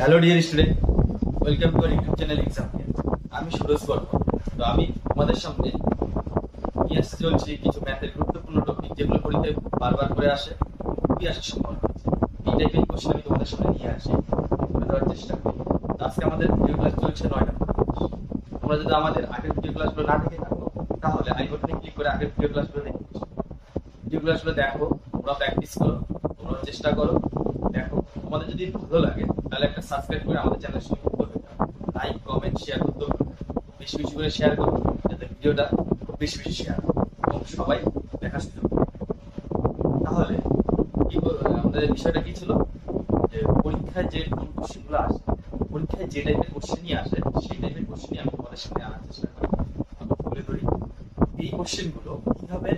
Hello dear student, welcome to our YouTube channel exam. আমি সুরজ বর্মন। তো আমি তোমাদের সামনে নিয়ে আসতে চলছি কিছু ম্যাথের গুরুত্বপূর্ণ টপিক, যেগুলো পরীক্ষায় বারবার করে আসে, খুবই আসার সম্ভাবনা রয়েছে। এই টাইপের কোশ্চেন আমি তোমাদের সামনে নিয়ে আসি, তুলে ধরার চেষ্টা করি। তো আজকে আমাদের ভিডিও ক্লাস চলছে 9 নম্বর। তোমরা যদি আমাদের আগের ভিডিও ক্লাসগুলো না দেখে থাকো, তাহলে আই বাটনে ক্লিক করে আগের ভিডিও ক্লাসগুলো দেখে নিও। ভিডিও ক্লাসগুলো দেখো, তোমরা প্র্যাকটিস করো, তোমরা চেষ্টা করো, দেখো। তোমাদের যদি ভালো লাগে তাহলে একটা সাবস্ক্রাইব করে আমাদের চ্যানেলের সঙ্গে যুক্ত হয়ে যাও। লাইক, কমেন্ট, শেয়ার করতে হবে, বেশি বেশি করে শেয়ার করো, যাতে ভিডিওটা খুব বেশি বেশি শেয়ার এবং সবাই দেখার সুযোগ পায়। তাহলে আমাদের বিষয়টা কি ছিল, যে পরীক্ষায় যে কোশ্চেনগুলো আসে, পরীক্ষায় যে টাইপের কোশ্চেন নিয়ে আসে, সেই টাইপের কোশ্চেনই আমি তোমাদের সামনে আনার চেষ্টা করি, তুলে ধরি। এই কোশ্চেনগুলো কিভাবে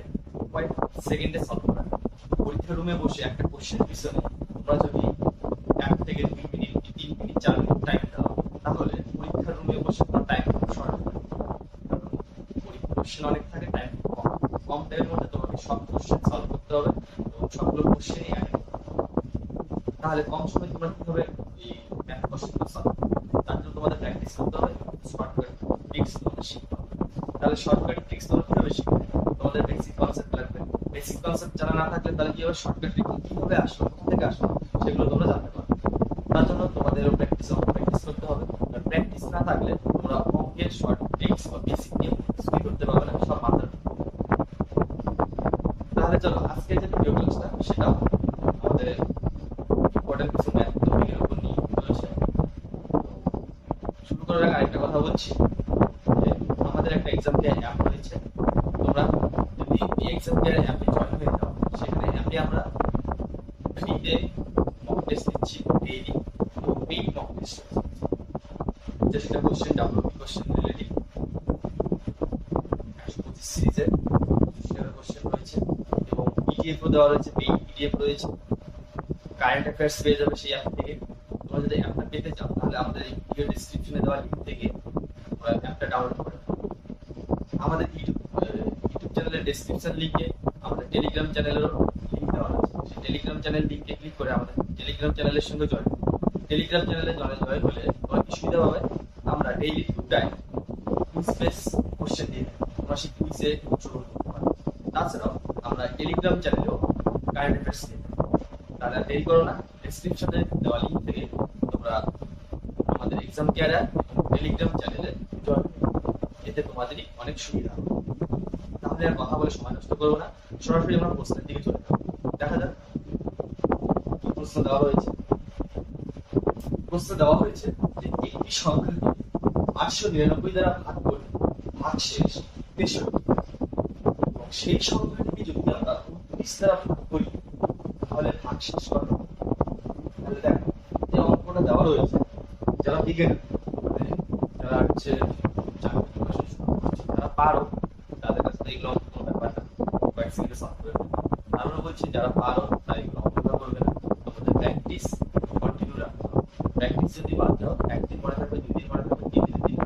কয়েক সেকেন্ডে সলভ করা যায়। পরীক্ষা রুমে বসে একটা কোশ্চেন পিছনে তোমরা যদি 1 থেকে 2 মিনিট, 3 মিনিট, 4 মিনিট টাইম দাও, তাহলে পরীক্ষার রুমে বসে তোমার টাইম খুব শর্ট হবে। কারণ কোশ্চেন অনেক থাকে, টাইম কম। কম টাইমের মধ্যে তোমাকে সব কোশ্চেন সলভ করতে হবে এবং সবগুলো কোশ্চেনই অ্যাটেন্ড করতে হবে। তাহলে কম সময়ে তোমরা কিভাবে এই ম্যাথ কোশ্চেনগুলো সলভ করবে, তার জন্য তোমাদের প্র্যাকটিস করতে হবে, শর্টকাট ট্রিক্স তোমাদের শিখতে হবে। তাহলে শর্টকাট ট্রিক্স তোমরা কিভাবে শিখবে? তোমাদের বেসিক কনসেপ্ট লাগবে। বেসিক কনসেপ্ট জানা না থাকলে তাহলে কিভাবে শর্টকাট ট্রিক কিভাবে আসলো, কোথা থেকে আসলো, সেগুলো তোমরা জানতে পারবে। তার জন্য তোমাদের প্র্যাকটিস করতে হবে। আর প্র্যাকটিস না থাকলে তোমরা অঙ্কের শর্ট ট্রিক্স বা বেসিক নিয়ম কিছুই করতে পারবে না, সব মাথার। তাহলে চলো আজকে যে ভিডিও ক্লাসটা, সেটা আমাদের ইম্পর্টেন্ট কিছু ম্যাথ টপিকের উপর নিয়ে চলেছে। শুরু করার আগে আরেকটা কথা বলছি, যে আমাদের একটা এক্সাম কেয়ার অ্যাপ রয়েছে। তোমরা যদি এই এক্সাম কেয়ার অ্যাপে জয়েন হয়ে যাও, সেখানে অ্যাপে আমরা ফ্রিতে মক টেস্ট দিচ্ছি ডেইলি, এবং পেইড মক টেস্ট রয়েছে, সেটা কোশ্চেন ডাব্লিউপি কোশ্চেন রিলেটিভ 125 সিরিজের সেটা কোশ্চেন রয়েছে, এবং পিডিএফও দেওয়া রয়েছে, পেইড পিডিএফ রয়েছে। কারেন্ট অ্যাফেয়ার্স পেয়ে যাবে সেই অ্যাপ থেকে। তোমরা যদি অ্যাপটা পেতে চাও, তাহলে আমাদের এই ভিডিও ডেসক্রিপশনে দেওয়া লিঙ্ক থেকে তোমরা অ্যাপটা ডাউনলোড করে নাও। আমাদের ইউটিউব চ্যানেলের ডেসক্রিপশন লিঙ্কে আমাদের টেলিগ্রাম চ্যানেলেরও লিঙ্ক দেওয়া আছে। সেই টেলিগ্রাম চ্যানেল লিঙ্কে ক্লিক করে আমাদের টেলিগ্রাম চ্যানেলের সঙ্গে জয়েন। টেলিগ্রাম চ্যানেলে জয়েন হলে তোমার কি সুবিধা হবে, আমরা daily 2 time quiz base question দিয়ে থাকি, তোমরা সেই কুইজে অংশগ্রহণ করতে পারো। তাছাড়াও আমরা টেলিগ্রাম চ্যানেলেও কারেন্ট অ্যাফেয়ার্স দিয়ে থাকি। তাহলে আর দেরি করো না, ডেসক্রিপশনে দেওয়া লিঙ্ক থেকে তোমরা আমাদের এক্সাম কেয়ার অ্যাপ এবং টেলিগ্রাম চ্যানেলে জয়েন, এতে তোমাদেরই অনেক সুবিধা হবে। তাহলে আর কথা বলে সময় নষ্ট করবো না, সরাসরি আমরা প্রশ্নের দিকে চলে যাবো। দেখা যাক কি প্রশ্ন দেওয়া হয়েছে। প্রশ্ন দেওয়া হয়েছে যে একটি সংখ্যাকে 899 দ্বারা ভাগ করে ভাগশেষ 63, এবং সেই সংখ্যাটিকে যদি আমরা 29 দ্বারা ভাগ করি, তাহলে ভাগশেষ কত? তাহলে দেখো, যে অঙ্কটা দেওয়া রয়েছে, যারা বিজ্ঞানী, যারা হচ্ছে যারা পারো, তাদের কাছে এগুলো অঙ্ক কোনো ব্যাপার না, কয়েক সেকেন্ডে সলভ করে দেবে। আমরা বলছি যারা পারো তারা এগুলো অঙ্কটা করবে না, তোমাদের প্র্যাকটিস কন্টিনিউ রাখতে হবে। প্র্যাকটিস যদি বাদ দাও, একদিন মনে থাকবে, 2 দিন মনে থাকবে, 3 দিন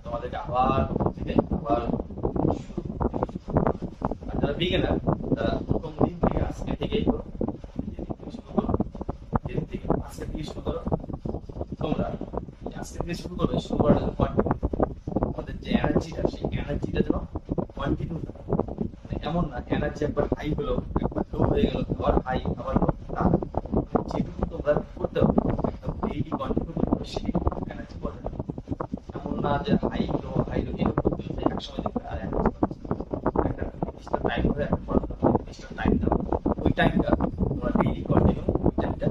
তোমাদেরকে আবার থেকে আবার শুরু। আর যারা বিজ্ঞানার, তারা প্রথম দিন থেকে আজকে থেকেই করো, যেদিন থেকে শুরু করো, যেদিন থেকে আজকে থেকে শুরু করো। তোমরা আজকে থেকে শুরু করবে, শুরু করার জন্য কন্টিনিউ, আমাদের যে এনার্জিটা, সেই এনার্জিটা যেন কন্টিনিউ থাকে। মানে এমন না এনার্জি একবার হাই হলো, একবার লো হয়ে গেল, আবার হাই, আবার লো, তা না। যেটুকু তোমরা করতে হবে, একদম ডেইলি কন্টিনিউ করতে, সেই এনার্জি বজায় রাখবে। এমন না যে হাই লো এরকম করতে হচ্ছে, একসময় দেখবে আর এনার্জি একটা নির্দিষ্ট টাইম ধরে একটা পড়াশোনা করে নির্দিষ্ট টাইম দাও, ওই টাইমটা তোমরা ডেইলি কন্টিনিউ ওই টাইমটা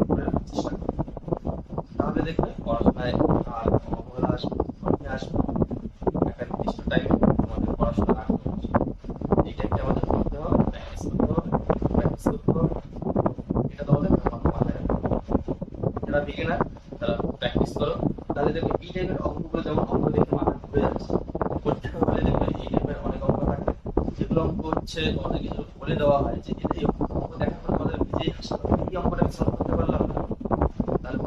করে রাখার চেষ্টা করো। তাহলে দেখবে পড়াশোনায় আর অবহেলা আসবে, কমে আসবে। একটা নির্দিষ্ট টাইমে তোমাদের পড়াশোনা রাখতে হবে, এই টাইমটা আমাদের করতে হবে, প্র্যাকটিস করতে হবে, এটা তোমাদের মাথায় রাখতে হবে। যারা বিগিনার, তারা প্র্যাকটিস করো, তাহলে দেখবে এই টাইপের অঙ্কগুলো, যেমন অঙ্ক দেখে মাথা ঘুরে যাচ্ছে, পরীক্ষা হলে দেখবে এই টাইপের অনেক অঙ্ক থাকে, যেগুলো অঙ্ক হচ্ছে তোমাদের কিছু বলে দেওয়া হয় যে এই অঙ্ক দেখার পর তোমাদের নিজেই হাসি পাবে, এই অঙ্কটা আমি সলভ করতে পারলাম না। তাহলে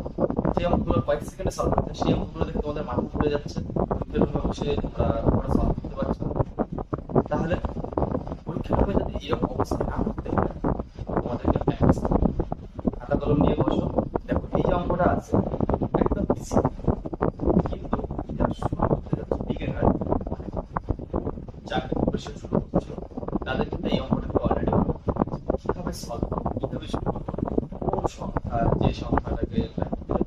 যে অঙ্কগুলো কয়েক সেকেন্ডে সলভ করতে, সেই অঙ্কগুলো দেখে তোমাদের মাথা ঘুরে যাচ্ছে, পরীক্ষার রুমে বসে তোমরা সলভ করতে পারছো না। তাহলে পরীক্ষার রুমে যদি এরকম অবস্থা না করতে হয়, তোমাদেরকে প্র্যাকটিস করতে হবে। খাতা কলম নিয়ে বসো। দেখো এই যে অঙ্কটা আছে একদম ইজি, কিন্তু যারা শুরু করতে যাচ্ছে বিগিনার, যারা প্রিপারেশন শুরু করছো, তাদের কিন্তু এই অঙ্কটা অলরেডি কিভাবে সলভ করবো, কিভাবে শুরু করবো, কোন সংখ্যা যে সংখ্যাটাকে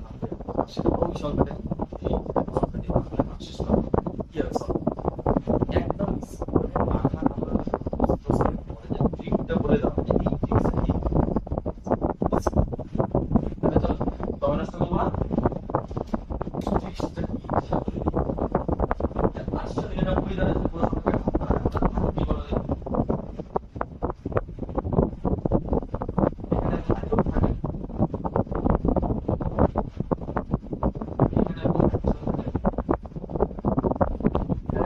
ভাঙবে সেটা ওই সংখ্যাটা এই সংখ্যা দিয়ে ভাঙলে ভাগশেষ পাবো, কিভাবে সলভ একদম easy। মাথা আমরা পরে যে ট্রিকটা বলে দাও এই ট্রিক্সটা কি তাহলে চলো কমেন্ট আসতে বলবো না ট্রিক্সটা কি সেটা বলে দিই। 899 দ্বারা যে পুরো সংখ্যাটা ভাগ কি বলো দেখি? এখানে ভাজক থাকে, এখানে ভাজক থাকে, এখানে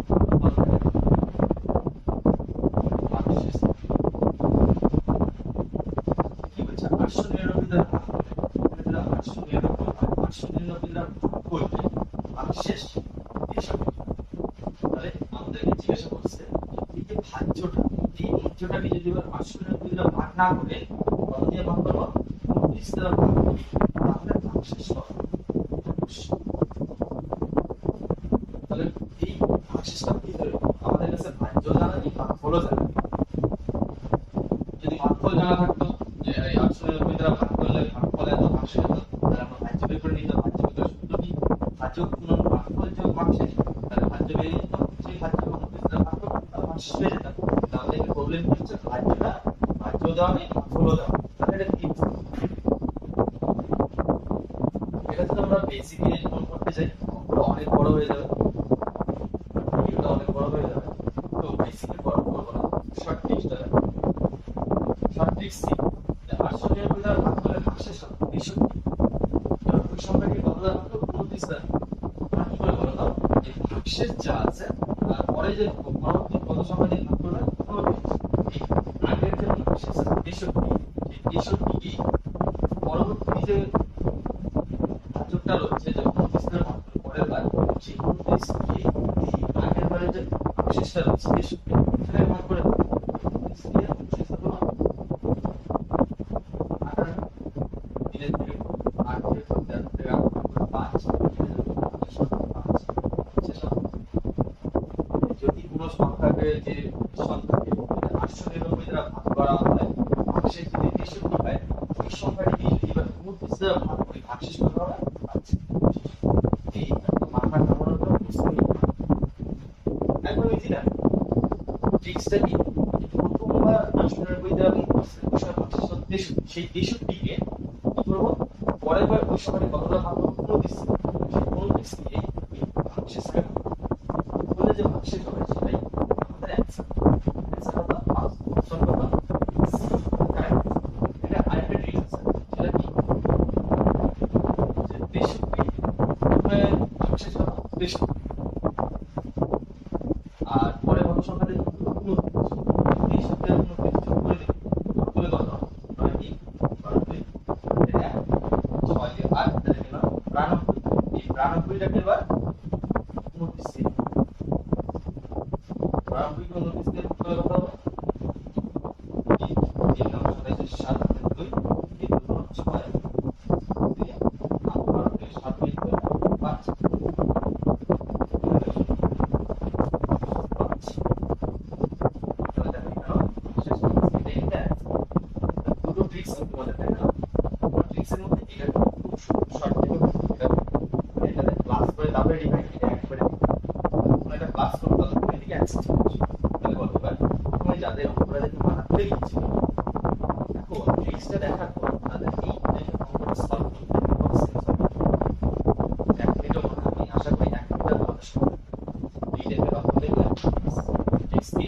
ফল থাকে, ভাগশেষ কি বলছে 899 দ্বারা ভাগ করলে, এখানে দ্বারা 899 দ্বারা ভাগ করলে ভাগশেষ 63। তাহলে আমাদেরকে জিজ্ঞাসা করছে এই যে ভাজ্যটা, এই ভাজ্যটাকে যদি এবার 899 দ্বারা ভাগ না করে কত দিয়ে ভাগ করবো, 29 দ্বারা ভাগ করি, তাহলে ভাগশেষ কত? 21। তাহলে এই ভাগশেষটা কি ধরে আমাদের কাছে ভাজ্য জানা নেই, ভাগফলও জানা নেই। যদি ভাগফল জানা থাকতো যে এই 899 দ্বারা ভাগ করলে ভাগফল এত ভাগশেষ এত, তাহলে আমরা ভাজ্য বের করে নিতাম। ভাজ্য বের করার সূত্র কি? ভাজ্য গুণন ভাগফল যোগ ভাগশেষ। তাহলে ভাজ্য বেরিয়ে যেত, সেই ভাজ্য 29 দ্বারা ভাগ করতাম, তাহলে ভাগশেষ পেয়ে যেতাম। কিন্তু আমাদের প্রবলেম কি হচ্ছে, ভাজ্যটা ভাজ্য দেওয়া নেই, ভাগফলও দেওয়া নেই। তাহলে এটা কি? এটা যদি আমরা বেসিক দিয়ে গুণ করতে চাই পুরো অনেক বড় হয়ে যাবে, ভিডিওটা অনেক বড় হয়ে যাবে। তো বেসিকে বড় করবো না, শর্ট ট্রিক্স দ্বারা, শর্ট ট্রিক্স কি? 899 দ্বারা ভাগ করলে ভাগশেষ হবে 63। এবার ওই সংখ্যাটি কত দ্বারা ভাগ করবো? 29 দ্বারা। আমরা কি করে বলো তো, এই ভাগশেষ যা আছে আর পরে যে পরবর্তী কত সংখ্যা দিয়ে ভাগ করবে 29, এই আগের যে ভাগশেষ আছে 63, এই 63 কি পরবর্তী যে ভাজকটা রয়েছে যে 29 দ্বারা ভাগ করে পরের বার, সেই 29 দিয়ে এই আগের বারের যে ভাগশেষটা রয়েছে 63 সেটাকে ভাগ করে দাও। 29 দিয়ে 29 হলো 18, 3 থেকে 8 থেকে 13 থেকে 5 5 শেষ হবে। যদি কোনো সংখ্যাকে যে সংখ্যাকে 899 দ্বারা ভাগ করা হয়, ভাগশেষ যদি 63 হয়, ওই সংখ্যাটিকে যদি এবার 29 দ্বারা ভাগ করি ভাগশেষ কত হবে? 5। এই মাথা ঘামানোটা বুঝতে একদম ইজি না? ট্রিক্সটা কি? প্রথমবার 899 দ্বারা ভাগ করছে, ওই সময় ভাগশেষ হলো 63, সেই 63 কে কি করবো, পরের বার ওই সংখ্যাটি কত দ্বারা ভাগ করবো? 29। সেই 29 দিয়ে এই ভাগশেষকে বলে যে ভাগশেষ হবে সেটাই আমাদের অ্যান্সার। অ্যান্সার হলো 5। অপশন কত? C correct. এটা আরেকটা ট্রিক্স আছে, সেটা কি? যে 63 ভাগশেষ কত? 63, আর পরে কত সংখ্যা দিয়ে 29, 63 আর 29 যোগ করে দিই, করলে কত? 9 3 12 2 এটা 6 দিয়ে 8 তাহলে গেল 92। এই 92টাকে এবার 29 দিয়ে 92 কে 29 দিয়ে ভাগ করলে কত হবে? 3 নাম সাথে 7 2 3 2 6 দিয়ে 8 12 দিয়ে 7 2 5 দুটো ট্রিক্স আমি তোমাদের দেখালাম। ট্রিক্সের মধ্যে এটা খুব শর্ট এটাতে ক্লাস করে তারপরে ডিভাইড এটা একবারে তোমরা এটা ক্লাস করো তাহলে এদিকে অ্যান্সার চলে আসবে। তাহলে গতবার প্রথমে যাদের অঙ্কটা দেখে মাথা খুলে গিয়েছিল, এখন ট্রিক্সটা দেখার পর তাদের এই টাইপের অঙ্কটা সলভ করতে কত সেন্স হবে? 1 মিনিটও মনে আমি আশা করি 1 মিনিট তোমাদের সময় এই টাইপের অঙ্ক দেখলে ট্রিক্স কি?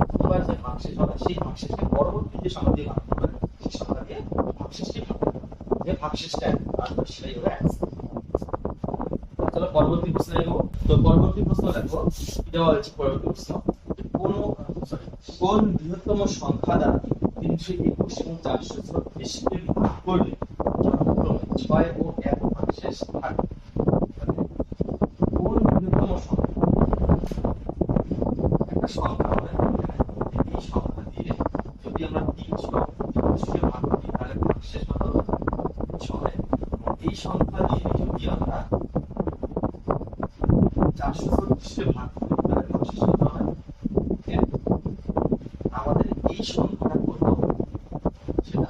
প্রথমবার যে ভাগশেষ হবে সেই ভাগশেষকে পরবর্তী যে সংখ্যা দিয়ে ভাগ করবে সেই সংখ্যা দিয়ে ভাগশেষটি ভাগ করবে, যে ভাগশেষটা আসবে সেটাই হবে অ্যান্সার। চলো পরবর্তী প্রশ্নে যাব। তো পরবর্তী প্রশ্ন দেখো, এটা হচ্ছে পরবর্তী প্রশ্ন, কোন বৃহত্তম সংখ্যা দ্বারা 321 এবং 436 কে ভাগ করলে যথাক্রমে 6 ও 1 ভাগশেষ থাকে? কোন বৃহত্তম সংখ্যা? একটা সংখ্যা হবে, এই সংখ্যা দিয়ে যদি আমরা 300 কে ভাগ করি তাহলে ভাগশেষ এই সংখ্যা দিয়ে যদি আমরা 436 ভাগ করি তাহলে ভাগশেষ কত হবে? আমাদের এই সংখ্যাটা কত সেটা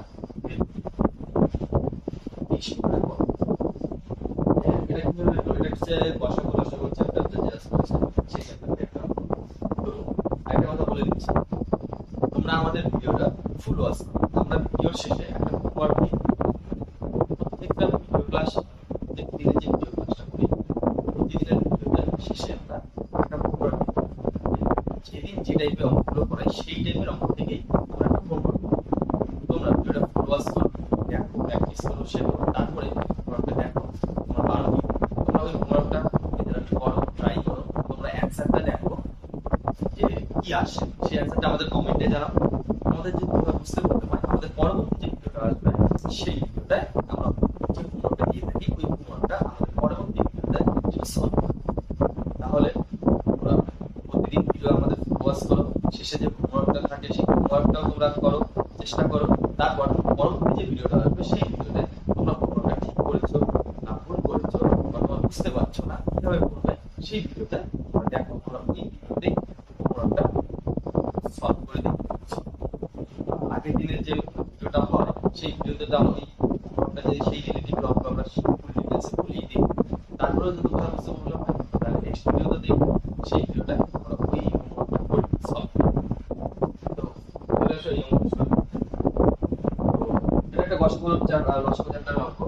এই সংখ্যাটা কত, এটা কিভাবে করব? এটা হচ্ছে লসাগু চ্যাপ্টারটা যে আছে সেই চ্যাপ্টারে একটা। তো একটা কথা বলে দিচ্ছি, তোমরা আমাদের ভিডিওটা ফুল ওয়াচ করো। আমরা ভিডিওর শেষে একটা হোমওয়ার্ক দিই। প্রত্যেকটা ভিডিও ক্লাস, প্রত্যেকদিনের যে ভিডিও ক্লাসটা করি, প্রতিদিনের ভিডিওটা শেষে আমরা একটা হোমওয়ার্ক দিই। যেদিন যে টাইপের অঙ্কগুলো করাই সেই টাইপের অঙ্ক থেকেই আমরা একটা হোমওয়ার্ক দিই। তোমরা ভিডিওটা ফুল ওয়াচ করো, দেখো, প্র্যাকটিস করো, শেখো, তারপরে হোমওয়ার্কটা দেখো, তোমরা পারো কি। তোমরা ওই হোমওয়ার্কটা নিজেরা করো, ট্রাই করো, তোমরা অ্যান্সারটা দেখো যে কি আসে, সেই অ্যান্সারটা আমাদের কমেন্টে জানাও। আমাদের যদি তোমরা বুঝতে পারতে পারো, আমাদের পরবর্তী যে ভিডিওটা আসবে সেই ভিডিওটায় আমরা যে হোমওয়ার্কটা দিয়ে থাকি ওই হোমওয়ার্কটা আমাদের পরবর্তী ভিডিওতে সেটা সলভ করো। তাহলে তোমরা প্রতিদিন ভিডিও আমাদের ওয়াচ করো, শেষে যে হোমওয়ার্কটা থাকে সেই হোমওয়ার্কটাও তোমরা করো, চেষ্টা করো। তারপর পরবর্তী যে ভিডিওটা আসবে সেই ভিডিওতে তোমরা হোমওয়ার্কটা ঠিক করেছো না ভুল করেছো বা তোমরা বুঝতে পারছো না কিভাবে করবে সেই ভিডিওতে তোমরা দেখো, আমরা ওই ভিডিওতেই হোমওয়ার্কটা সলভ করে দিই। আগের দিনের যে ভিডিওটা হয় সেই ভিডিওতে তো আমরা ওই হোমওয়ার্কটা যদি সেই রিলেটিভ অঙ্ক আমরা ফুল ডিটেইলসে বলিয়ে দিই। তারপরে যদি কোথাও কিছু প্রবলেম হয় তাহলে নেক্সট ভিডিওতে দেখবো, সেই ভিডিওটা আমরা ওই হোমওয়ার্কটা করে সলভ করি। তো চলে আসো এই অঙ্ক শুরু। তো এটা একটা লসাগু চ্যাপ্টারের অঙ্ক,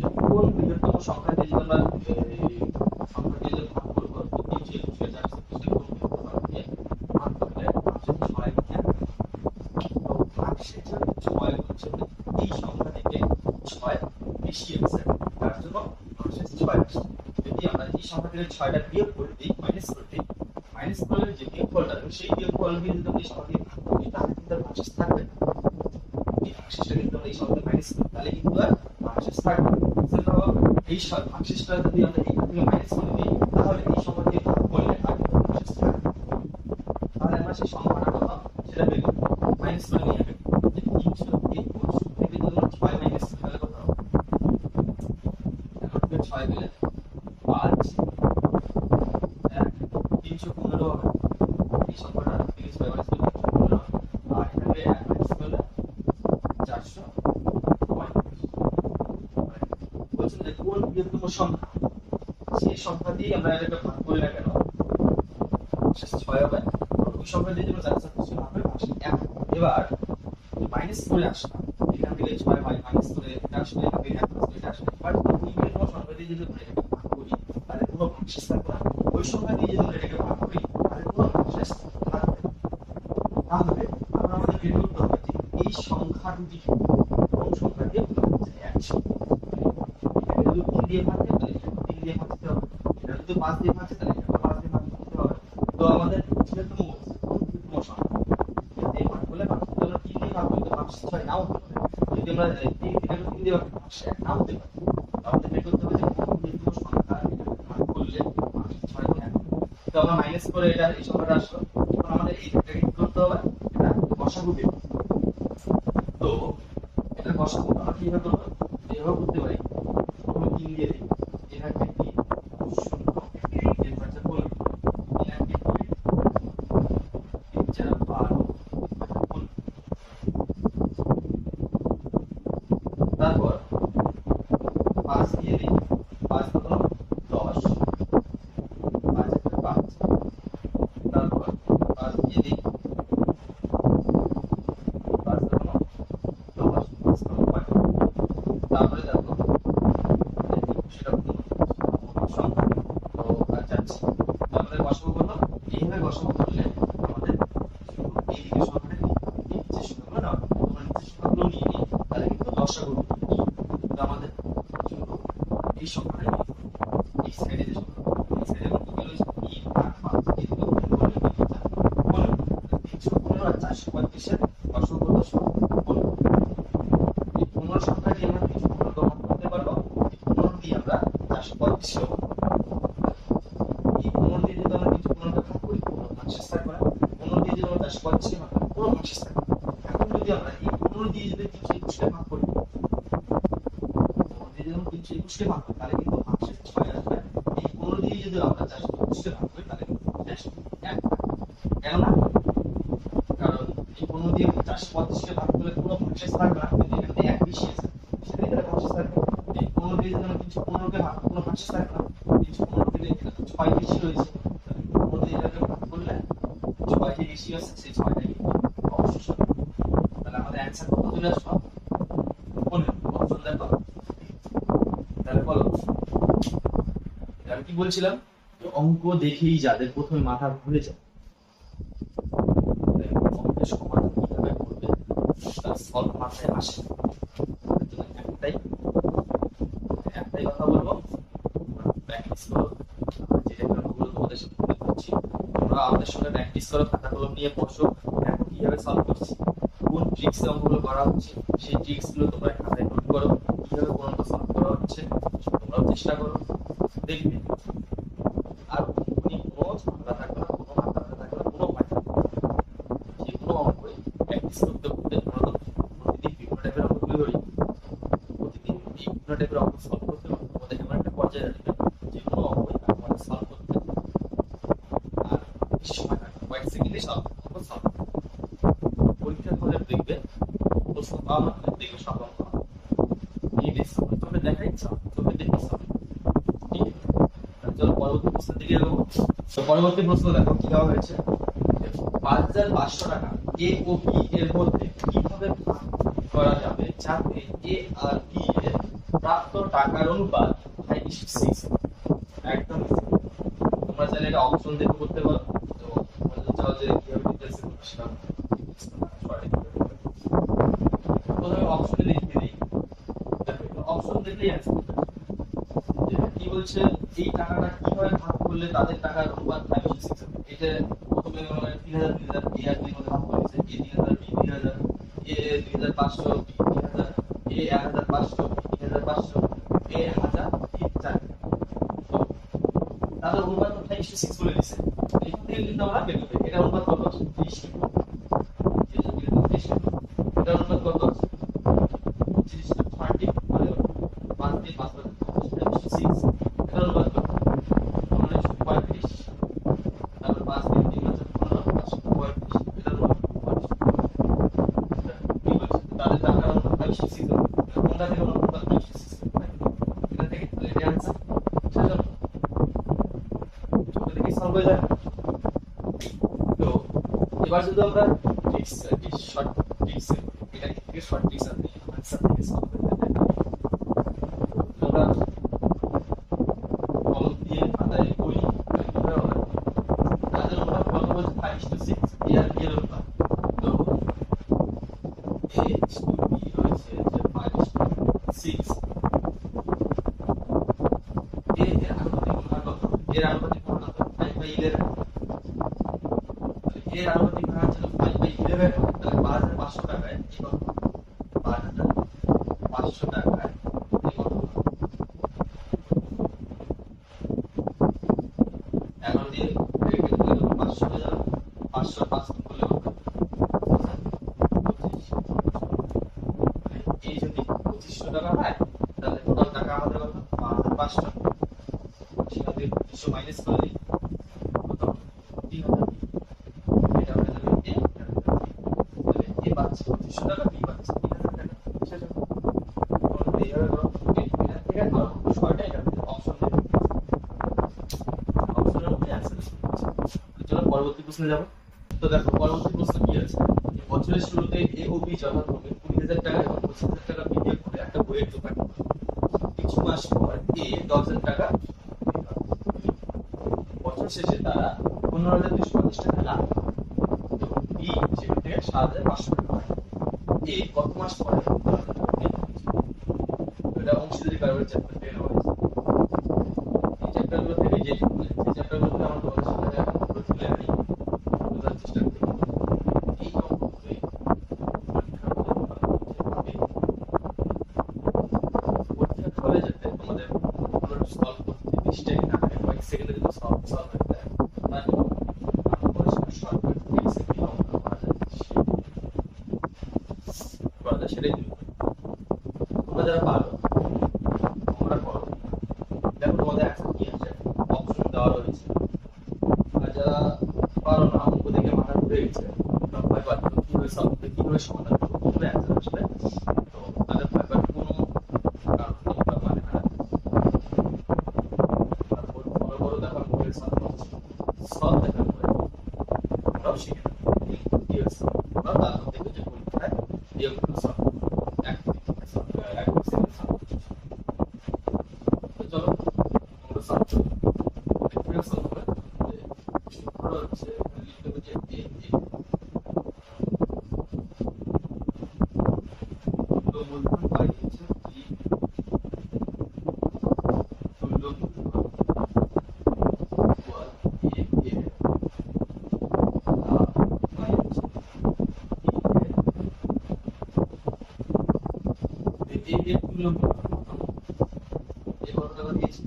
যে কোন বৃহত্তম সংখ্যা দিয়ে যদি আমরা সংখ্যা দিয়ে যদি ভাগ করবো, 321 কোন বৃহত্তম সংখ্যা দিয়ে ভাগ করলে ভাগশেষ 6 থাকে। তো ভাগশেষ যদি 6 হচ্ছে, এই সংখ্যা থেকে 6 বেশি আছে, তার জন্য ভাগশেষ 6 আসছে। যদি আমরা এই সংখ্যা থেকে 6টা বিয়োগ করে দিই, মাইনাস করে দিই, মাইনাস করলে যে বিয়োগফলটা হবে সেই বিয়োগফল দিয়ে যদি আমরা এই সংখ্যা দিয়ে ভাগ করি তাহলে কিন্তু আর ভাগশেষ থাকবে না। এই ভাগশেষটা কিন্তু আমরা এই সংখ্যা মাইনাস করি তাহলে কিন্তু আর ভাগশেষ থাকবে না। এই ভাগশেষটা যদি আমরা এখান থেকে মাইনাস করে দিই তাহলে এই সংখ্যা দিয়ে ভাগ করলে আর কিন্তু ভাগশেষ থাকবে না। তাহলে আমরা সেই সংখ্যাটা কত সেটা বের করব, মাইনাস করে নিয়ে যাবে যে 321 থেকে যদি আমরা 6 মাইনাস করি তাহলে কত হবে? এখন থেকে 6 দিলে 5 1 315 হবে। এই সংখ্যাটা থেকে 6 মাইনাস করলে 315 আর এখানে 1 মাইনাস করলে 435। বলছেন যে কোন বৃহত্তম সংখ্যা, সেই সংখ্যা দিয়ে আমরা এটাকে ভাগ করি না কেন শেষ 6 হবে, ওই সংখ্যা দিয়ে আমরা 435 ভাগ করে ভাগশেষ 1। এবার মাইনাস করে আসলাম, এখান থেকে 6 মাইনাস করে এটা আসলে এখান থেকে 1 প্লাস এটা আসলে, বাট এই বৃহত্তম সংখ্যা দিয়ে যদি আমরা এটাকে ভাগ করি তাহলে কোনো ভাগশেষ থাকবে না। ওই সংখ্যা দিয়ে যদি আমরা এটাকে ভাগ করি তাহলে কোনো ভাগশেষ থাকবে না। তাহলে আমরা আমাদের বের করতে হবে যে এই সংখ্যা দুটি কোন সংখ্যা দিয়ে ভাগ হচ্ছে, 100। এটা যদি 3 দিয়ে ভাগ হয় তাহলে এটা 3 দিয়ে ভাগ দিতে হবে, এটা যদি 5 দিয়ে ভাগ হয় তাহলে এটা 5 দিয়ে ভাগ দিতে হবে। তো আমাদের বৃহত্তম সংখ্যা দিয়ে ভাগ করলে ভাগশেষ আমরা 3 দিয়ে ভাগ করলে ভাগশেষ 6 নাও হতে পারে। যদি আমরা 3 দিয়ে ভাগ ভাগশেষ 1 নাও হতে পারে। আমাদের বের করতে হবে যে কোন বৃহত্তম সংখ্যা এটাকে ভাগ করলে ভাগশেষ 6 হবে 1। তো আমরা মাইনাস করে এটা এই সংখ্যাটা আসলো। এখন আমাদের এই ক্ষেত্রে কি করতে হবে? এটা লসাগু বের করতে হবে। তো এটা লসাগু আমরা কিভাবে করব? এভাবে করতে পারি, প্রথমে 3 দিয়ে দিই, এখানে 3 0 এর পাশে বলি, এখানে 3 4 12 তারপর 5 দিয়ে দিই, 5 কত 10, 5 5, তারপর 5 দিয়ে দিই, 5 কত 10, 5 কত 5, তারপরে দেখো সেটা কত সংখ্যা তো যাচ্ছে। তারপরে গসাগু করলাম, এইভাবে গসাগু করলে আমাদের শুধু এই দিকের সংখ্যাটা নিচের সংখ্যাগুলো না, তোমরা নিচের সংখ্যাগুলো নিয়ে নিই তাহলে কিন্তু গসাগু তো আমাদের শুধু এই সংখ্যাটাই এই সাইডে যে সংখ্যা, এই সাইডে কি গেল 3 8 5 এই দুটো গুণ করলে কি হচ্ছে 15। 315 আর 435 এর গসাগু কত 15। এই 15 সংখ্যা দিয়ে আমরা 315 ভাগ করতে পারবো, 15 দিয়ে আমরা 435 কে এই 15 দিয়ে যদি আমরা 315 কে ভাগ করি কোনো ভাগশেষ থাকবে না। 15 দিয়ে যদি আমরা 435 কে ভাগ করি কোনো ভাগশেষ থাকবে না। এখন যদি আমরা এই 15 দিয়ে যদি 321 কে ভাগ করি, 15 দিয়ে যদি আমরা 321 কে ভাগ করি তাহলে কিন্তু ভাগশেষ 6 আসবে। এই 15 দিয়ে যদি আমরা 421 কে ভাগ করি তাহলে কিন্তু ভাগশেষ 1 কেন না? কারণ এই 15 দিয়ে 425 কে ভাগ করলে কোনো ভাগশেষ থাকবে না, কিন্তু এখানে 1 বেশি আছে, সেটা এখানে ভাগশেষ থাকবে। এই 15 দিয়ে যদি আমরা 315 কে ভাগ কোনো ভাগশেষ থাকবে না, 315 থেকে এখানে 6 বেশি রয়েছে, তাহলে 15 দিয়ে এটাকে ভাগ করলে 6 টি বেশি আছে, সেই 6টা কিন্তু অবশ্যই হবে। তাহলে আমাদের অ্যানসার কত চলে আসলো? 15। অপশন দেখো। তাহলে বলো, আমি কি বলছিলাম, অঙ্ক দেখেই যাদের প্রথমে মাথা ঘুরে যায়, অঙ্কের সমাধান কিভাবে করবে তার সলভ মাথায় আসে, একটাই একটাই কথা বলবো, প্র্যাকটিস করো। যেটা অঙ্কগুলো তোমাদের সাথে তুলে ধরছি, তোমরা আমাদের সঙ্গে প্র্যাকটিস করো, খাতা কলম নিয়ে বসো, দেখো কিভাবে সলভ করছি, কোন ট্রিক্সে অঙ্কগুলো করা হচ্ছে, সেই ট্রিক্স গুলো তোমরা খাতায় নোট করো, কিভাবে কোন অঙ্ক সলভ করা হচ্ছে তোমরাও চেষ্টা করো, দেখবে আর অঙ্কনি কোনো ঝামেলা থাকবে না, কোনো মাথা ব্যথা থাকবে না, কোনো ভয় থাকবে না। যে কোনো অঙ্কই প্র্যাকটিস করতে করতে আমরা তো প্রতিদিন বিভিন্ন টাইপের অঙ্ক তুলে ধরি, প্রতিদিন এই বিভিন্ন টাইপের অঙ্ক সলভ করতে করতে তোমাদের এমন একটা পর্যায়ে আসবে যে কোনো অঙ্কই তোমাদের সলভ করতে আর বেশি সময় লাগবে, কয়েক সেকেন্ডে সব অঙ্ক সলভ। পরীক্ষার হলে দেখবে প্রশ্ন পাওয়া মাত্র দেখবে সব অঙ্ক চোখে দেখাই চোখে দেখি সব। ঠিক আছে, চলো পরবর্তী প্রশ্নের দিকে এগোবো। তো পরবর্তী প্রশ্ন দেখো কি দেওয়া হয়েছে, 5,500 টাকা এ ও বি এর মধ্যে কিভাবে ভাগ করা যাবে যাতে এ আর বি এর প্রাপ্ত টাকার অনুপাত 5:6। একদম তোমরা চাইলে এটা অপশন দেখে করতে পারো, তো বলতে চাও যে কিভাবে ডিটেইলস এ করতে সেটা প্রথমে অপশনে লিখে দিই, অপশন দেখলেই অ্যান্সার কি বলছে, এই টাকাটা কিভাবে ভাগ করলে তাদের টাকার অনুপাত 5:6 হবে। এটা প্রথমে 3,000 3,000 এ আর বি মধ্যে ভাগ করেছে, এ 3,000 বি 3,000 এ 2,500 বি 3,000 এ 1,500 বি 3,500 এ 1,000 বি 4,000, তো তাদের অনুপাত 5:6 বলে দিয়েছে। এখান থেকে কিন্তু আমরা বের করতে এটা অনুপাত কত আছে 30, এটা অনুপাত কত আছে 30 30 মানে 5 দিয়ে 5 5:6, এটা অনুপাত কত মানে 35, তারপর 5 দিয়ে 3 আছে 15 5:35, এটা অনুপাত 45। কি বলছে তাদের টাকার অনুপাত 5:6 হবে, কোনটা থেকে অনুপাত 5:6 হবে, এটা থেকে তাহলে এটা आंसर সেটা ছোট থেকে সলভ হয়ে যায়। তো এবার যদি আমরা ট্রিক্স শর্ট ট্রিক্স এটা থেকে শর্ট ট্রিক্স আপনি आंसर থেকে সলভ করতে পারেন। আমরা কলম দিয়ে খাতায় করি কিভাবে হবে, তাদের অনুপাত কত বলছে 5:6 এ আর বি এর অনুপাত, তো এ টু বি রয়েছে যে 5:6, এর আনুপাতিক ভাগ কত, এর আনুপাতিক ভাগ কত 5/11, এর আনুপাতিক ভাগ ছিল 5/11, তাহলে 5,500 টাকায় এই কত 5,500 টাকায় এই কত 11 দিয়ে ব্রেকেট দিলে 500 হয়ে যাবে, 500 5 করলে কত 25, এই যদি 2500 টাকা হয় তাহলে টোটাল টাকা আমাদের কত 5,500, সেখান থেকে 2500 মাইনাস করে দিই কত 3,000, এটা হয়ে যাবে এ, তাহলে এ পাচ্ছে 2500 টাকা, বি পাচ্ছে 3,000 টাকা, শেষ হবে। এইভাবে করো, এটা থেকে আরো ছয়টা এটা অপশন দেবে, অপশনের মধ্যে অ্যান্সার দিচ্ছে। চলো পরবর্তী প্রশ্নে যাব। তো দেখো পরবর্তী প্রশ্ন কি আছে, বছরের শুরুতে এ ও বি যথাক্রমে 20,000 টাকা এবং 25,000 টাকা বিনিয়োগ করে একটা বইয়ের দোকান করে। কিছু মাস পর এ 10,000 টাকা, বছর শেষে তারা 15,250 টাকা লাভ করে এবং বি সেখান থেকে 7,500 টাকা পায়। এ কত মাস পরে 15,000 টাকা পেয়ে গেছে? এটা অংশীদারি কারবারের চ্যাপ্টার থেকে নেওয়া হয়েছে। এই চ্যাপ্টারগুলো থেকে যে চ্যাপ্টারগুলো থেকে আমরা তোমাদের সাথে এখন তুলে আনি, বোঝার চেষ্টা করি। এই অঙ্কগুলোই পরীক্ষার হলে যাতে তোমাদের সলভ করতে মিস্টেক না হয়, কয়েক সেকেন্ডে যদি সলভ হয়ে যায়, তাহলে শর্টকাট ট্রিক্সে কি অঙ্ক করা যায় সেটাই তুমি তোমরা যারা পারো তোমরা একদম সিম্পল সাম। তো চলো আমরা সাম করি। এখানে সাম করে সূত্র হচ্ছে এখানে লিখতে হবে যে এ এ তুল্য মূলধন বাই হচ্ছে বি তুল্য মূলধন ইকুয়াল এ এ বাই হচ্ছে বি এ এ তুল্য মূলধন এই কত টাকা দিয়েছি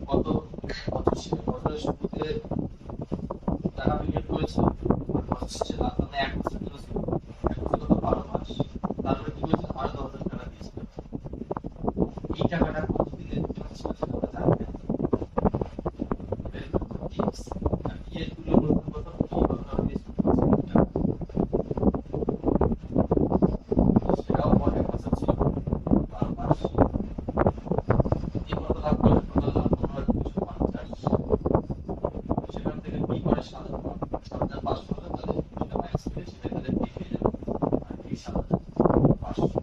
কত বছরের শুরুতে টাকা পেমেন্ট করেছিল আর বছর শেষে মানে 1 বছরের জন্য ছিল 1 বছর কত 12 মাস তারপরে কি করেছিল আরো 10,000 টাকা দিয়েছিল এই টাকাটা কত দিনের জন্য ছিল সেটা আমরা জানি না এক্স আর ই এর তুল্য মূলধন কত ই কত টাকা দিয়েছিল সেটাও 1 বছর ছিল 12 মাস এই কত লাভ করে টোটাল লাভ আমরা 250 সেখান থেকে বি করে 7,500 হলে তাহলে সেটা মাইনাস করে সেটা তাহলে বি হয়ে যাবে আর বি 7,500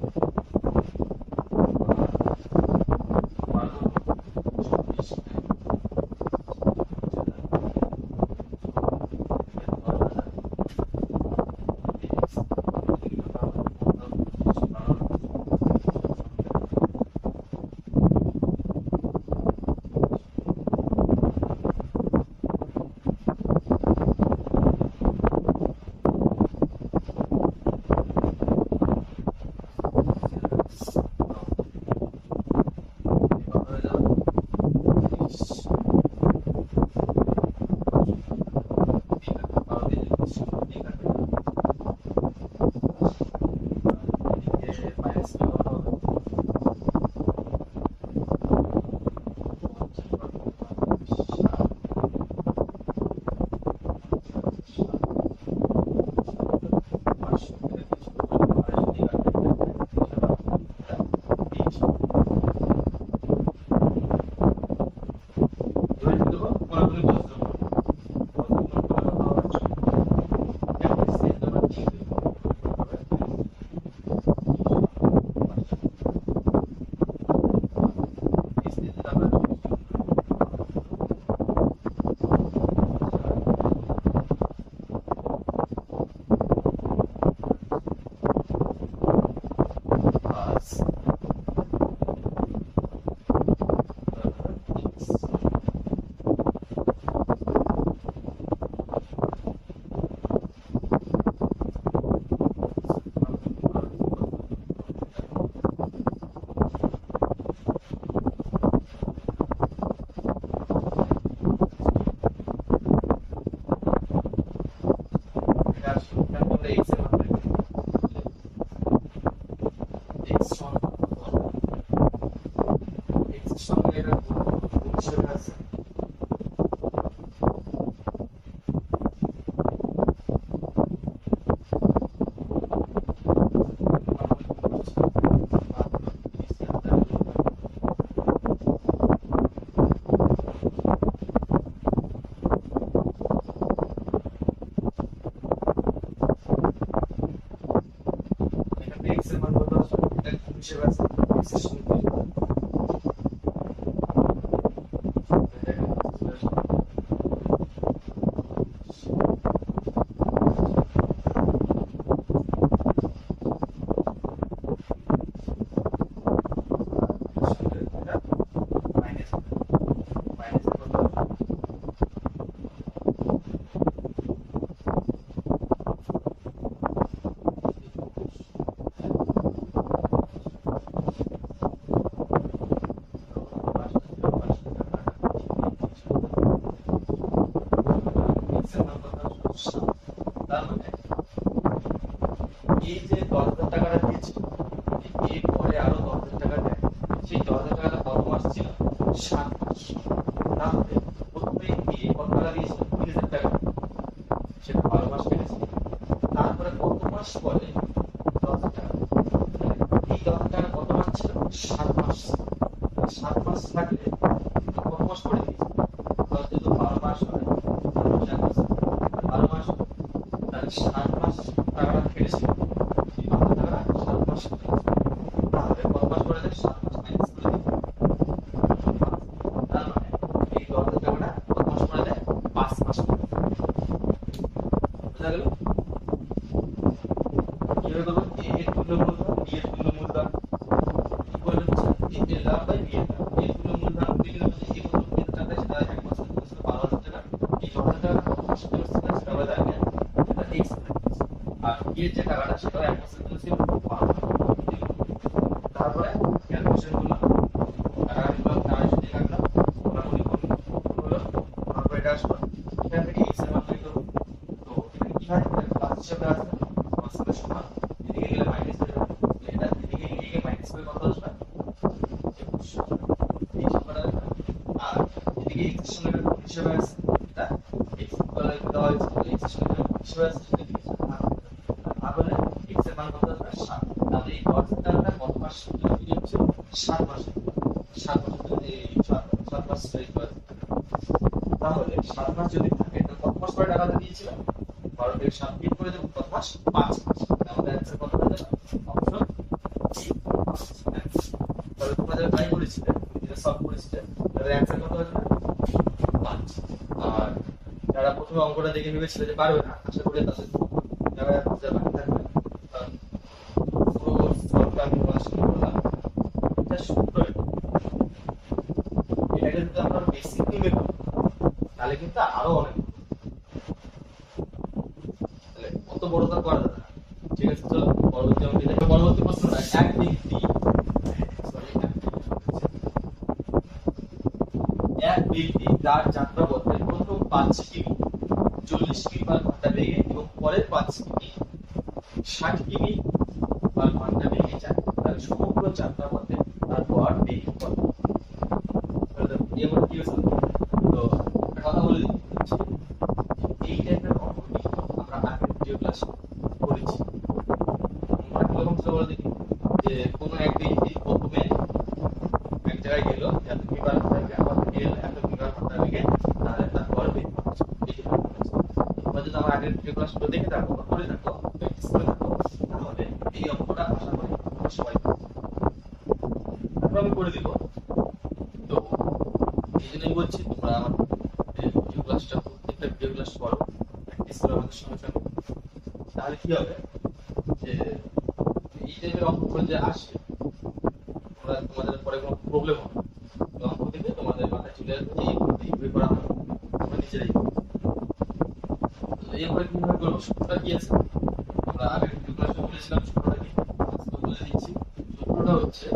এই যে 10,000 টাকাটা দিয়েছে এরপরে আরো 10,000 টাকা দেয় সেই 10,000 টাকাটা কত মাস ছিল 7 মাস তাহলে প্রথমে কত টাকা দিয়েছিল 3,000 টাকা সেটা 12 মাস কেটেছে তারপরে কত মাস পরে 10,000 টাকা এই 10,000 টাকা কত মাস ছিল 7 মাস 7 মাস থাকলে কত মাস পরে দিয়েছে তাহলে যদি 12 মাস হয় 12 মাস তাহলে 7 মাস টাকা কেটেছে 7 মাস দাম বাই বি এর দাম, এই দুটো মূলধন দিলে আমাদের এই কত টাকা সেটা 1% ছিল 12,000 টাকা, এই 10,000 টাকা কত মাসে খরচ ছিল সেটা আমরা জানি না, সেটা এক্স, আর বি এর যে টাকাটা সেটা 1% ছিল 12,000। তারপরে ক্যালকুলেশন করলাম, টাকা দিলাম 400 দিয়ে কাটলাম, মোটামুটি হলো, তারপরে এটা আসলো, এখান থেকে এক্স এর মান বের করব। তো এখানে কি হয়, প্লাস হিসেবে আছে মাসের সমান, এদিকে গেলে মাইনাস হয়ে যাবে, এটা এদিকে গিয়ে মাইনাস করে কত আসবে, 2100, এই সংখ্যাটা আসবে। আর এদিকে এক্স এর সঙ্গে গুণ হিসেবে আছে, এটা এক্স বলে দেওয়া হয়েছে, এক্স এর সঙ্গে গুণ হিসেবে আছে, সেটা কি তাহলে এক্স এর মান কত আসবে 7। তাহলে এই পার্সেন্টেজটা কত মাস ধরে হচ্ছে 7 মাস, 7 মাস ধরে এই 7 মাস তৈরি করে। তাহলে 7 মাস যদি থাকে তাহলে কত মাস পরে টাকাটা দিয়েছিল, 12 থেকে 7 বিয়োগ করে দেব কত মাস, 5 মাস। আমাদের অ্যানসার কত হয়ে যাবে, অপশন সি 5। তাহলে তোমরা যারা ট্রাই করেছিলে, যেটা সলভ করেছিলে, তাহলে অ্যানসার কত হয়ে যাবে 5। আর যারা প্রথমে অঙ্কটা দেখে ভেবেছিল যে পারবে না, আশা করি তাদের যারা বুঝতে বাকি থাকবে, কারণ পুরো সলভটা আমি তোমাদের সাথে করলাম, এটা সূত্র, এটাকে যদি আমরা বেসিক নিয়ে করি তাহলে কিন্তু আরো অনেক, তাহলে অত বড় তো করা যাবে না। ঠিক আছে, চলো পরবর্তী অঙ্কে যাই। পরবর্তী প্রশ্নটা, এক ব্যক্তি তার যাত্রাপথে প্রথম 5 কিমি 40 কিমি পার ঘন্টা বেগে এবং পরের 5 কিমি 60 কিমি পার ঘন্টা বেগে যায়, তার সমগ্র যাত্রাপথে তার গড় বেগ কত? এবার কি হয়েছে, তো একটা কথা বলে দিচ্ছি, এই টাইপের অঙ্কটি আমরা আগের ভিডিও ক্লাসে করেছি। আমরা কিরকম ছিল বলে দেখি, যে কোনো এক ব্যক্তি প্রথমে এক জায়গায় গেল, এত কিমি পার ঘন্টা বেগে, আবার গেল এত কিমি পার ঘন্টা বেগে, তাহলে তার গড় বেগ কত? তোমরা যদি আমার আগের ভিডিও ক্লাসগুলো দেখে থাকো বা করে থাকো, প্র্যাকটিস করে থাকো, তাহলে এই অঙ্কটা আশা করি তোমরা সবাই পারবে। তারপর আমি করে দিব। তো এই জন্যই বলছি তোমরা আমার ভিডিও ক্লাসটা, প্রত্যেকটা ভিডিও ক্লাস করো, প্র্যাকটিস করো আমাদের সঙ্গে সঙ্গে, তাহলে কি হবে যে এই টাইপের অঙ্কগুলো যে আসে, তোমরা তোমাদের পরে কোনো প্রবলেম হবে, অঙ্ক দেখে তোমাদের মাথায় চলে আসবে যে এইভাবে করা হয়, তোমরা নিজেরাই। এরপরে কিভাবে করবো, সূত্রটা কি আছে, আমরা আগের ভিডিও ক্লাসে বলেছিলাম সূত্রটা কি, তো বলে দিচ্ছি। সূত্রটা হচ্ছে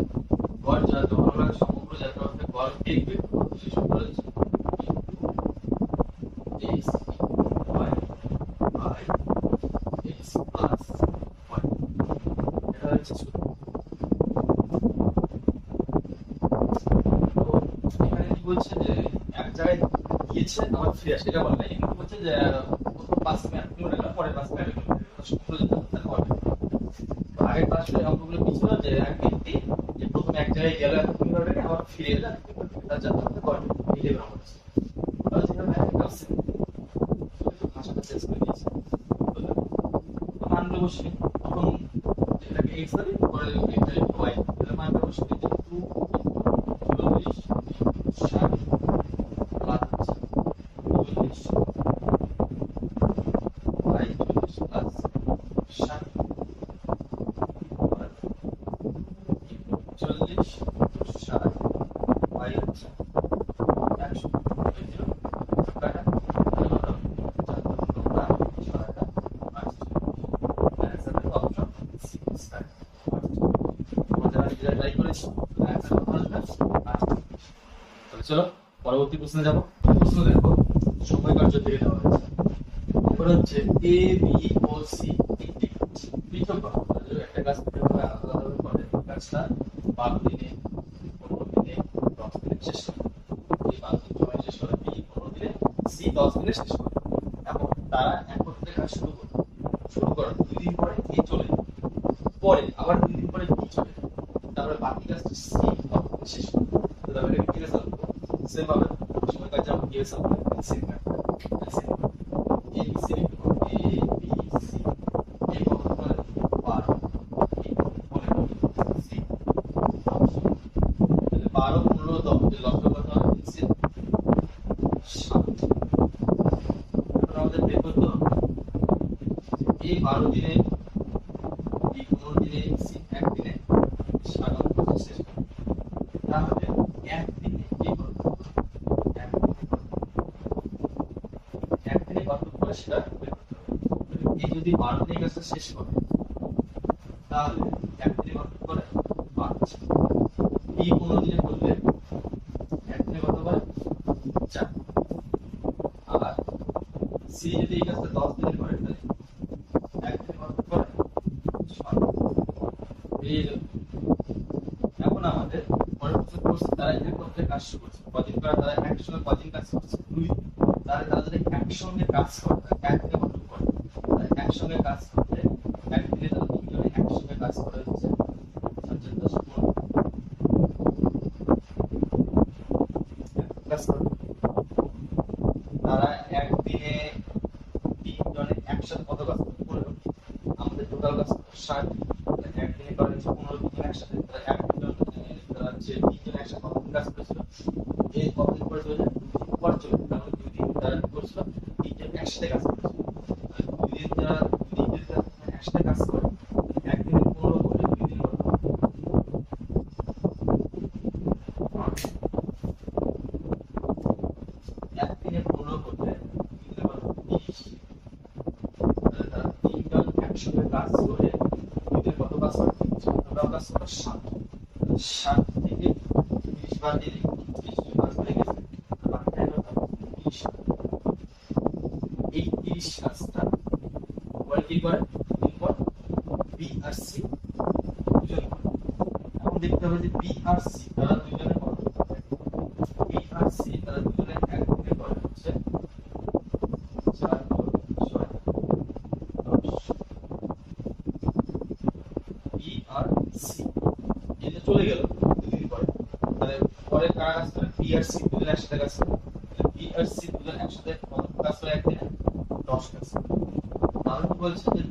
গড় যখন আমরা সমগ্র যাত্রাপথে গড় বেগ বের করব, সেই সূত্র হচ্ছে x y by x plus y, এটা হচ্ছে সূত্র। তো এখানে কি বলছে যে এক জায়গায় গিয়েছে আবার ফিরে আসে, এটা বলে না, এখানে বলছে যে প্রথম 5 কিলোমিটার গেল, পরের 5 কিলোমিটার সমগ্র যাত্রাপথে গড়। তো আগের ক্লাসে অঙ্কগুলো কি ছিল, যে এক ব্যক্তি যে প্রথমে এক জায়গায় গেল এত কিলোমিটার বেগে, আবার ফিরে এলো এত কিলোমিটার, তার যাত্রাপথে গড় এই টাইপের অঙ্ক ছিল। তাহলে যেখানে একটা আছে ভাষাটা চেঞ্জ করে দিয়েছে, মানগুলো বসিয়ে প্রথম যেটাকে x ধরি, পরে এটা y, তাহলে মানটা বসিয়ে দিতে 2 40 60 প্লাস 40 y 40 প্লাস 60 40 60 y হচ্ছে 100, এই যে টাকা চলো পরবর্তী প্রশ্নে যাবো। প্রশ্ন দেখো, সময় কার্য থেকে দেওয়া হয়েছে, এবার হচ্ছে এ বি ও সি একটি পৃথক ভাবে একটা কাজ পৃথক ভাবে আলাদাভাবে করে, কাজটা 12 দিনে 15 দিনে 10 দিনে শেষ করে, এই 12 দিন সময় শেষ করে, বি 15 দিনে, সি 10 দিনে শেষ করে। এখন তারা একত্রে কাজ শুরু করার 2 দিন পরে এ চলে যায়, পরে আবার 2 দিন পরে বি চলে যায়, তারপরে বাকি কাজটা সি শেষ করে। তো তাহলে কি হবে, সেম ভাবে সময় কাজ আমরা কিভাবে সলভ করব, সেম কাজ এ বি সি লিখব, এ বি সি, এ কত করে 12, বি কত করে সি, তাহলে 12 15 10 এর লসাগু কত হবে, সি 7। এখন আমাদের বের করতে হবে এই 12 দিনে, বি 15 দিনে, সি 1 দিনে 7 শেষ করে। তাহলে যদি 12 দিনে কাজটা শেষ করে তাহলে একদিনে কত করে 5। বি 15 দিনে করলে একদিনে কত করে 4। আবার সি যদি এই কাজটা 10 দিনে করে তাহলে একদিনে কত করে 6। এই এখন আমাদের পরের প্রশ্ন করছে তারা এখানে করতে কাজ শুরু করছে কদিন করে তারা একসঙ্গে কদিন কাজ করছে 2 তাহলে তারা যদি একসঙ্গে কাজ করে একদিনে কত করে তারা একসঙ্গে কাজ করতে একদিনে তারা দুজনে একসঙ্গে কাজ করে হচ্ছে 4 10 কাজ করে তারা একদিনে তিনজনে একসাথে কত কাজ করতে 15 আমাদের টোটাল কাজ 60 একদিনে করে 15 দিন একসাথে তারা একজন তারা হচ্ছে তিনজন একসাথে কত কাজ করেছিল এই কতদিন পরে চলে যায় 2 দিন পর চলে তাহলে 2 দিন তারা কি করছিল তিনজন একসাথে কাজ করেছিল 2 দিন তারা 2 দিন একসাথে কাজ করে একদিনে 15 করে 2 দিন কত একদিনে 15 করলে 2 দিনে কত 30 তাহলে তারা তিনজন একসঙ্গে কাজ করে 2 দিনে কত কাজ করে টোটাল কাজ করে 60 থেকে 30 বার দিলে 30 কাজ হয়ে গেছে বাকি টাইম কত 30 এই 30 কাজটা পরে কি করে দিন পর বি আর সি দুজন করে এখন দেখতে হবে যে বি আর সি তারা দুজনে কত বি আর সি তারা দুজনে একদিনে করে হচ্ছে 4 6 10 বি আর সি এটা চলে গেল 2 দিন পরে তাহলে পরে কারা কাজ করে বি আর সি দুজন একসাথে কাজ করে বি আর সি দুজন একসাথে কত কাজ করে একদিনে 10 কাজ করে তাহলে কি বলছে যে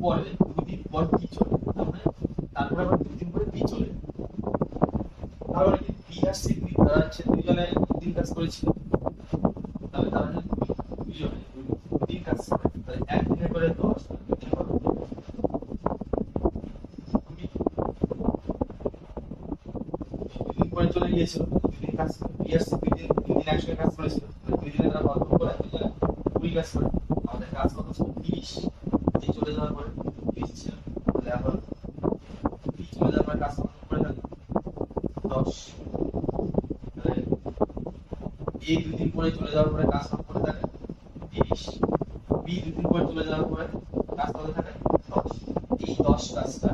পরে 2 দিন পর কি চলে তারপরে আবার 2 দিন পরে বি চলে তাহলে কি বি আর সি তারা হচ্ছে দুজনে 2 দিন কাজ করেছিল তাহলে তারা দুজনে 2 দিন কাজ করে তাহলে একদিনে করে 10 দুদিনে কত 2 দিন পরে চলে গিয়েছিল 2 দিন কাজ করে বি আর সি 2 দিন একসঙ্গে কাজ করেছিল 2 দিনে তারা কত করে দুজনে 2 কাজ করে আমাদের কাজ কত ছিল 30 এই চলে যাওয়ার পরে 30 ছিল তাহলে এখন 30 চলে যাওয়ার পরে কাজ কত করে থাকে 10 তাহলে এই 2 দিন পরে চলে যাওয়ার পরে কাজ কত করে থাকে 30 বি 2 দিন পরে চলে যাওয়ার পরে কাজ কত থাকে 10 এই 10 কাজটা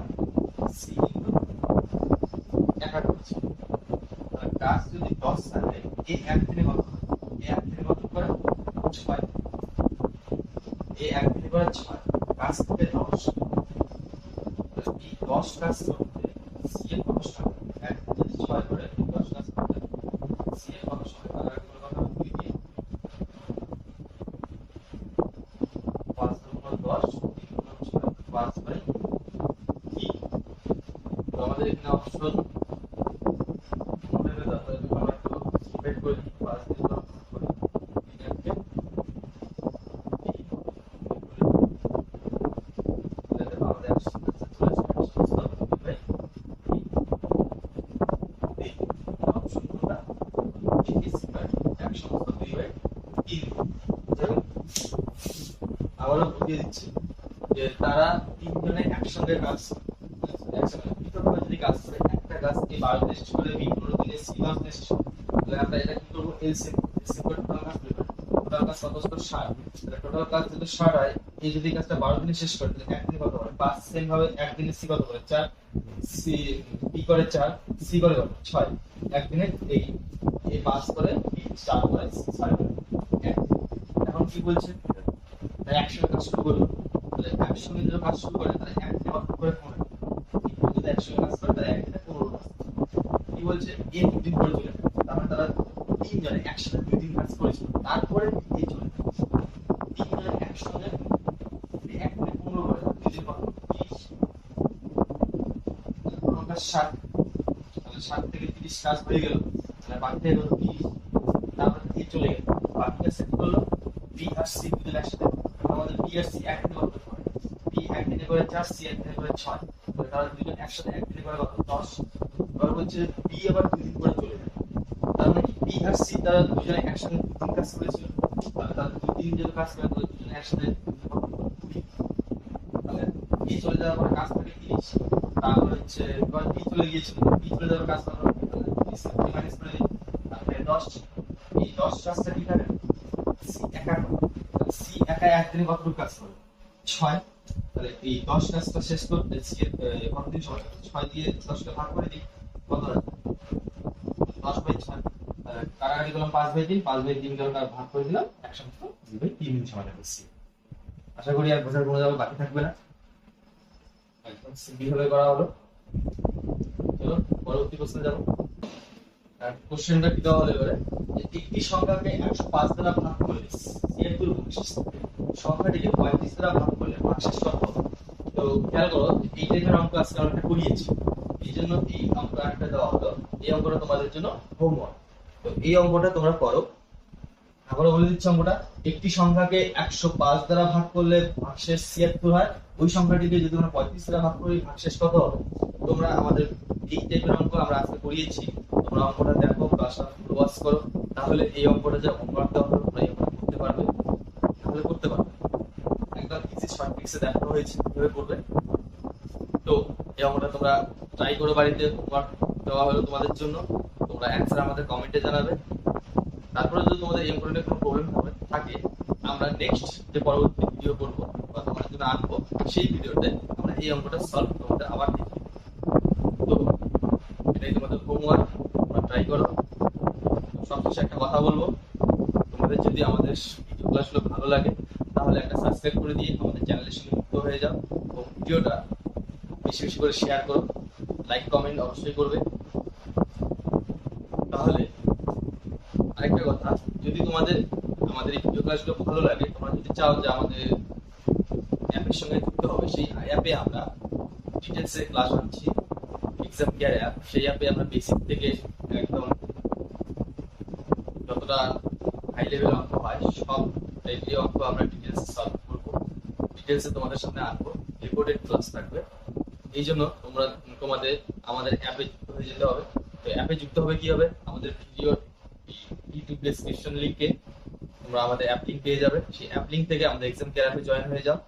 সি কিন্তু একা করছে তাহলে কাজ যদি 10 থাকে এই একদিনে কত এই একদিনে কত করে 6 এই একদিনে করে 6 কাজ থেকে 10 এই 10 কাজ করতে সি এর কত সময় একদিনে যদি 6 করে 10 কাজ করতে সি এর কত সময় তার আগে কথা 2 দিয়ে 5 গুণ 10 3 গুণ 6 5 বাই 3 তো আমাদের এখানে অপশন মনে রাখতে হবে আমরা একটু ডিভাইড করে দিই 5 দিয়ে ভাগ করে এটাকে আমাদের অপশন কোনটা আবারও বুঝিয়ে দিচ্ছি যে তারা তিনজনে একসঙ্গে কাজ একসঙ্গে পৃথকভাবে যদি কাজ করে একটা কাজ এই 12 দিনে শেষ করে বি 15 দিনে সি 10 দিনে শেষ করে তাহলে আমরা এটা কি করবো এলসিএম করে টোটাল কাজ বের করব টোটাল কাজ কত করে 60 তাহলে টোটাল কাজ যদি 60 হয় এই যদি কাজটা 12 দিনে শেষ করে তাহলে একদিনে কত হবে 5 সেম ভাবে একদিনে সি কত করে 4 সি বি করে 4 সি করে কত 6 একদিনে এই 5 করে বি 4 করে সি 6 করে এখন কি বলছে একসঙ্গে কাজ শুরু করলো তাহলে একসঙ্গে যদি কাজ শুরু করে তাহলে একদিনে কত করে 15 যদি একসঙ্গে কাজ করে তাহলে একদিনে 15 কাজ কি বলছে এই 2 দিন পরে চলে তাহলে তারা তিনজনে একসাথে 2 দিন কাজ করেছিল তারপরে এই চলে তিনজনে একসঙ্গে একদিনে 15 করে 2 দিন কত 30 তাহলে 60 তাহলে 60 থেকে 30 কাজ হয়ে গেল তাহলে বাকি থেকে হলো 30 তারপরে এই চলে গেল বাকিটা সেট করলো বি আর সি দুজন একসাথে আমাদের বি আর সি একদিনে কত করে বি একদিনে করে 4 সি একদিনে করে 6 তাহলে তারা দুজন একসাথে একদিনে করে কত 10 এবার বলছে বি আবার 2 দিন পরে চলে যাবে তার মানে কি বি আর সি তারা দুজনে একসাথে 2 দিন কাজ করেছিল তাহলে তারা 2 দিন যদি কাজ করে তাহলে দুজনে একসাথে কত চলে যাওয়ার পরে কাজ থাকে 30, তারপর হচ্ছে এবার বি চলে গিয়েছিল, বি চলে যাওয়ার কাজ থাকে মাইনাস করে দিই, তারপরে 10, এই 10 কাজটা কি থাকে সি একা করে, সি একা একদিনে কতটুকু কাজ করে 6, তাহলে এই 10 কাজটা শেষ করতে সি এর কতদিন সময় লাগে? 6 দিয়ে 10 কে ভাগ করে দিই, কত হয় 10/6, কাটাকাটি করলাম 5/3, 5/3 গেল ভাগ করে দিলাম 1/2/3 দিন সময় লাগবে সি। আশা করি আর বোঝার কোনো জায়গা বাকি থাকবে না, একদম সিম্পল ভাবে করা হলো। চলো পরবর্তী প্রশ্নে যাবো। আর কোশ্চেনটা কি দেওয়া হলো এবারে, যে একটি সংখ্যাকে 105 দ্বারা ভাগ করলে এর ভাগশেষ, সংখ্যাটিকে 35 দ্বারা ভাগ করলে ভাগশেষ কত হবে? তো খেয়াল করো, এই টাইপের অঙ্ক আজকে আমরা করিয়েছি, এই জন্য এই অঙ্ক একটা দেওয়া হলো, এই অঙ্কটা তোমাদের জন্য হোমওয়ার্ক। তো এই অঙ্কটা তোমরা করো। আবারও বলে দিচ্ছি অঙ্কটা, একটি সংখ্যাকে 105 দ্বারা ভাগ করলে ভাগশেষ 76 হয়, ওই সংখ্যাটিকে যদি আমরা 35 দ্বারা ভাগ করি ভাগশেষ কত হবে? তোমরা আমাদের এই টাইপের অঙ্ক আমরা আজকে করিয়েছি, তোমরা অঙ্কটা দেখো, ক্লাসটা ফুল ওয়াচ করো, তাহলে এই অঙ্কটা যে হোমওয়ার্ক দেওয়া হলো তোমরা এই অঙ্কটা করতে পারবে, তাহলে করতে পারবে। একদম ইজি শর্ট ট্রিক্সে দেখানো হয়েছে কিভাবে করবে। তো এই অঙ্কটা তোমরা ট্রাই করো বাড়িতে, হোমওয়ার্ক দেওয়া হলো তোমাদের জন্য, তোমরা অ্যানসার আমাদের কমেন্টে জানাবে। তারপরে যদি তোমাদের এই অঙ্কটা কোনো প্রবলেম থাকে, আমরা নেক্সট যে পরবর্তী ভিডিও করবো বা তোমাদের জন্য আনবো, সেই ভিডিওতে আমরা এই অঙ্কটা সলভ তোমাদের আবার দেখি। তো এটাই তোমাদের হোমওয়ার্ক, তোমরা ট্রাই করো। সবশেষে একটা কথা বলবো, তোমাদের যদি আমাদের ভিডিও ক্লাসগুলো ভালো লাগে তাহলে একটা সাবস্ক্রাইব করে দিয়ে আমাদের চ্যানেলের সঙ্গে যুক্ত হয়ে যাও, এবং ভিডিওটা বেশি বেশি করে শেয়ার করো, লাইক কমেন্ট অবশ্যই করবে। তাহলে আরেকটা কথা, যদি তোমাদের আমাদের এই ভিডিও ক্লাসগুলো ভালো লাগে, তোমরা যদি চাও যে আমাদের অ্যাপের সঙ্গে যুক্ত হবে, সেই অ্যাপে আমরা ডিটেলসে ক্লাস আনছি, এক্সাম কেয়ার অ্যাপ, সেই অ্যাপে আমরা বেসিক থেকে একদম যতটা হাই লেভেল অঙ্ক হয় সব টাইপের অঙ্ক আমরা ডিটেলসে সলভ করবো, ডিটেলসে তোমাদের সামনে আনবো, রেকর্ডেড ক্লাস থাকবে। এই জন্য তোমাদের আমাদের অ্যাপে যুক্ত হয়ে যেতে হবে। তো অ্যাপে যুক্ত হবে কি হবে, আমাদের ভিডিও ইউটিউব ডেসক্রিপশন লিংকে তোমরা আমাদের অ্যাপ লিংক পেয়ে যাবে, সেই অ্যাপ লিংক থেকে আমাদের এক্সাম কেয়ার অ্যাপে জয়েন হয়ে যাও।